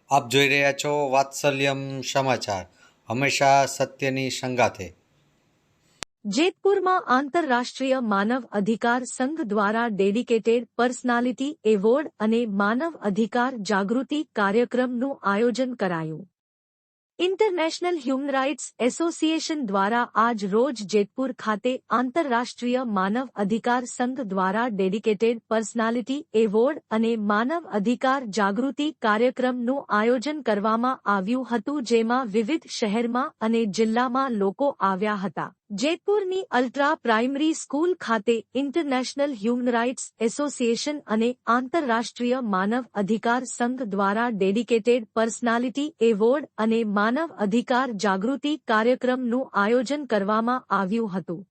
આપ જોઈ રહ્યા છો વાત્સલ્યમ સમાચાર, હંમેશા સત્યની સંગાથે। જેતપુરમાં આંતરરાષ્ટ્રીય માનવ અધિકાર સંઘ દ્વારા ડેડિકેટેડ પર્સનાલિટી એવોર્ડ અને માનવ અધિકાર જાગૃતિ કાર્યક્રમનું આયોજન કરાયું। ઇન્ટરનેશનલ હ્યુમન રાઇટ્સ એસોસિએશન દ્વારા આજ રોજ જેતપુર ખાતે આંતરરાષ્ટ્રીય માનવ અધિકાર સંઘ દ્વારા ડેડિકેટેડ પર્સનાલિટી એવોર્ડ અને માનવ અધિકાર જાગૃતિ કાર્યક્રમનું આયોજન કરવામાં આવ્યું હતું, જેમાં વિવિધ શહેરમાં અને જિલ્લામાં લોકો આવ્યા હતા। જેતપુરની અલ્ટ્રા પ્રાઇમરી સ્કૂલ ખાતે ઇન્ટરનેશનલ હ્યુમન રાઇટ્સ એસોસિએશન અને આંતરરાષ્ટ્રીય માનવ અધિકાર સંઘ દ્વારા ડેડિકેટેડ પર્સનાલિટી એવોર્ડ અને માનવ અધિકાર જાગૃતિ કાર્યક્રમનું આયોજન કરવામાં આવ્યું હતું,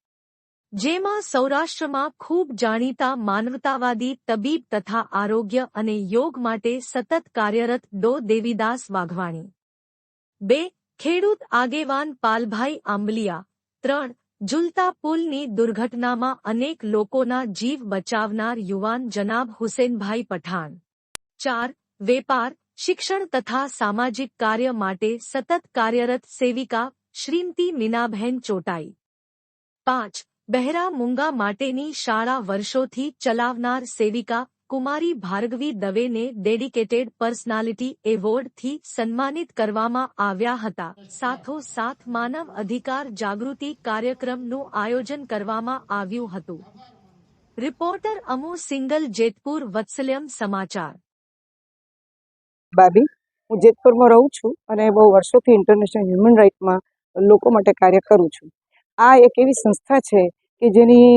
જેમાં સૌરાષ્ટ્રમાં ખૂબ જાણીતા માનવતાવાદી તબીબ તથા આરોગ્ય અને યોગ માટે સતત કાર્યરત ડો દેવીદાસ વાઘવાણી, 2 ખેડૂત આગેવાન પાલભાઈ આંબલિયા, 3 ઝુલતા પુલની દુર્ઘટનામાં અનેક લોકોના જીવ બચાવનાર યુવાન જનાબ હુસેનભાઈ પઠાણ, 4 વેપાર, શિક્ષણ તથા સામાજિક કાર્ય માટે સતત કાર્યરત સેવિકા શ્રીમતી મીનાબહેન ચોટાઈ, 5 બહેરા મૂંગા માટેની શાળા વર્ષોથી ચલાવનાર સેવિકા કુમારી ભાર્ગવી દવેને ડેડિકેટેડ પર્સનાલિટી એવોર્ડથી સન્માનિત કરવામાં આવ્યા હતા। સાથોસાથ માનવ અધિકાર જાગૃતિ કાર્યક્રમનું આયોજન કરવામાં આવ્યું હતું। રિપોર્ટર અમુ સિંગલ, જેતપુર, વત્સલ્યમ સમાચાર। બાબી, હું જેતપુરમાં રહું છું અને બહુ વર્ષોથી ઇન્ટરનેશનલ હ્યુમન રાઇટમાં લોકો માટે કાર્ય કરું છું। આ એક એવી સંસ્થા છે કે જેની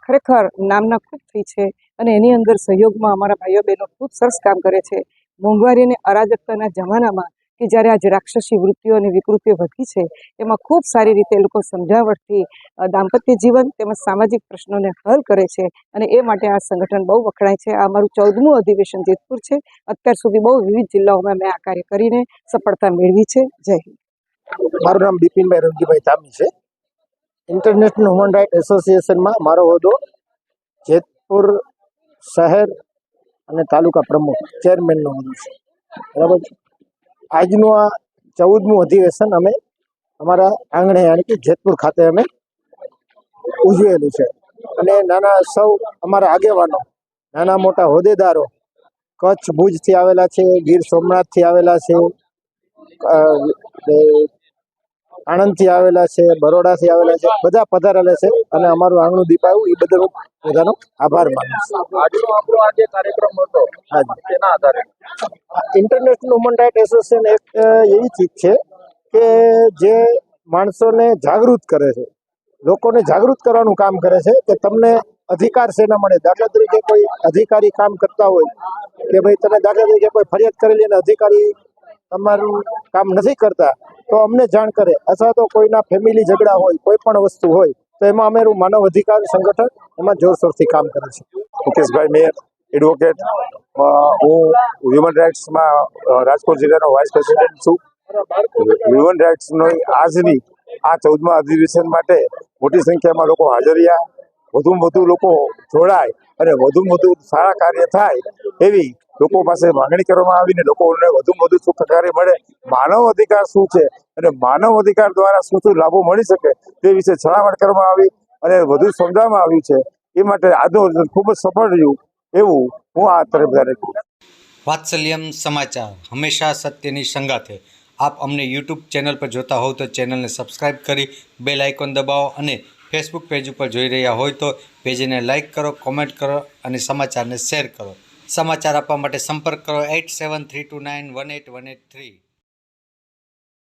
ખરેખર નામના ખૂબ થઈ છે અને એની અંદર સહયોગમાં અમારા ભાઈઓ બહેનો ખૂબ સરસ કામ કરે છે। મોંઘવારી અને અરાજકતાના જમાનામાં કે જ્યારે આજે રાક્ષસી વૃત્તિઓ અને વિકૃતિઓ વધી છે, એમાં ખૂબ સારી રીતે એ લોકો સમજાવટથી દાંપત્ય જીવન તેમજ સામાજિક પ્રશ્નોને હલ કરે છે અને એ માટે આ સંગઠન બહુ વખણાય છે। આ અમારું 14મું અધિવેશન જેતપુર છે। અત્યાર સુધી બહુ વિવિધ જિલ્લાઓમાં મેં આ કાર્ય કરીને સફળતા મેળવી છે। જય હિન્દ। મારું નામ બિપિનભાઈ રવજીભાઈ ધામી છે। ઇન્ટરનેશનલ હ્યુમન રાઇટ એસોસિએશનમાં મારો હોદ્દો જેતપુર શહેર અને તાલુકા પ્રમુખ ચેરમેનનો હોદ્દો છે, બરાબર છે। આજનું આ 14મું અધિવેશન અમે અમારા આંગણે યાની કે જેતપુર ખાતે અમે ઉજવેલું છે અને સૌ અમારા આગેવાનો, નાના મોટા હોદ્દેદારો કચ્છ ભુજથી આવેલા છે, ગીર સોમનાથથી આવેલા છે, આણંદથી આવેલા છે, બરોડાથી આવેલા છે, બધા પધારેલા છે અને અમારું આંગણું દીપાવ્યું એ બદલ હું બધાનો આભાર માનું છું। ઇન્ટરનેશનલ હ્યુમન રાઇટ એસોસિએશન એક એવી ચીજ છે કે જે માણસોને જાગૃત કરે છે, લોકોને જાગૃત કરવાનું કામ કરે છે કે તમને અધિકાર શેના મળે। દાખલા તરીકે કોઈ અધિકારી કામ કરતા હોય કે ભાઈ તમે દાખલા તરીકે કોઈ ફરિયાદ કરેલી અને અધિકારી તમારું કામ નથી કરતા તો અમને જાણ કરે, અથવા તો કોઈના ફેમિલી ઝઘડા હોય, કોઈ પણ વસ્તુ હોય તો એમાં અમારું માનવ અધિકાર સંગઠન એમાં જોરશોરથી કામ કરે છે। મુકેશભાઈ મેયર, એડવોકેટ, હું હ્યુમન રાઇટ્સમાં રાજકોટ જિલ્લાનો વાઇસ પ્રેસિડેન્ટ છું। હ્યુમન રાઇટ્સની આજની આ 14મા અધિવેશન માટે મોટી સંખ્યામાં લોકો હાજર રહ્યા, વધુમાં વધુ લોકો જોડાય અને વધુમાં વધુ સારા કાર્ય થાય એવી લોકો પાસે માંગણી કરવામાં આવીને લોકોને વધુમાં વધુ સુખ કાર્ય મળે, માનવ અધિકાર શું છે અને માનવ અધિકાર દ્વારા શું શું લાભો મળી શકે તે વિશે છણાવટ કરવામાં આવી અને વધુ સમજાવવામાં આવ્યું છે। એ માટે આજનું ખૂબ જ સફળ રહ્યું એવું હું આ તરફ જાહેર કરું। વાત્સલ્યમ સમાચાર, હંમેશા સત્યની સંગાથે। આપ અમને યુટ્યુબ ચેનલ પર જોતા હોવ તો ચેનલને સબસ્ક્રાઈબ કરી બેલ આઇકોન દબાવો અને ફેસબુક પેજ ઉપર જોઈ રહ્યા હોય તો પેજને લાઇક કરો, કોમેન્ટ કરો અને સમાચારને શેર કરો। સમાચાર આપવા માટે સંપર્ક કરો 8732918183।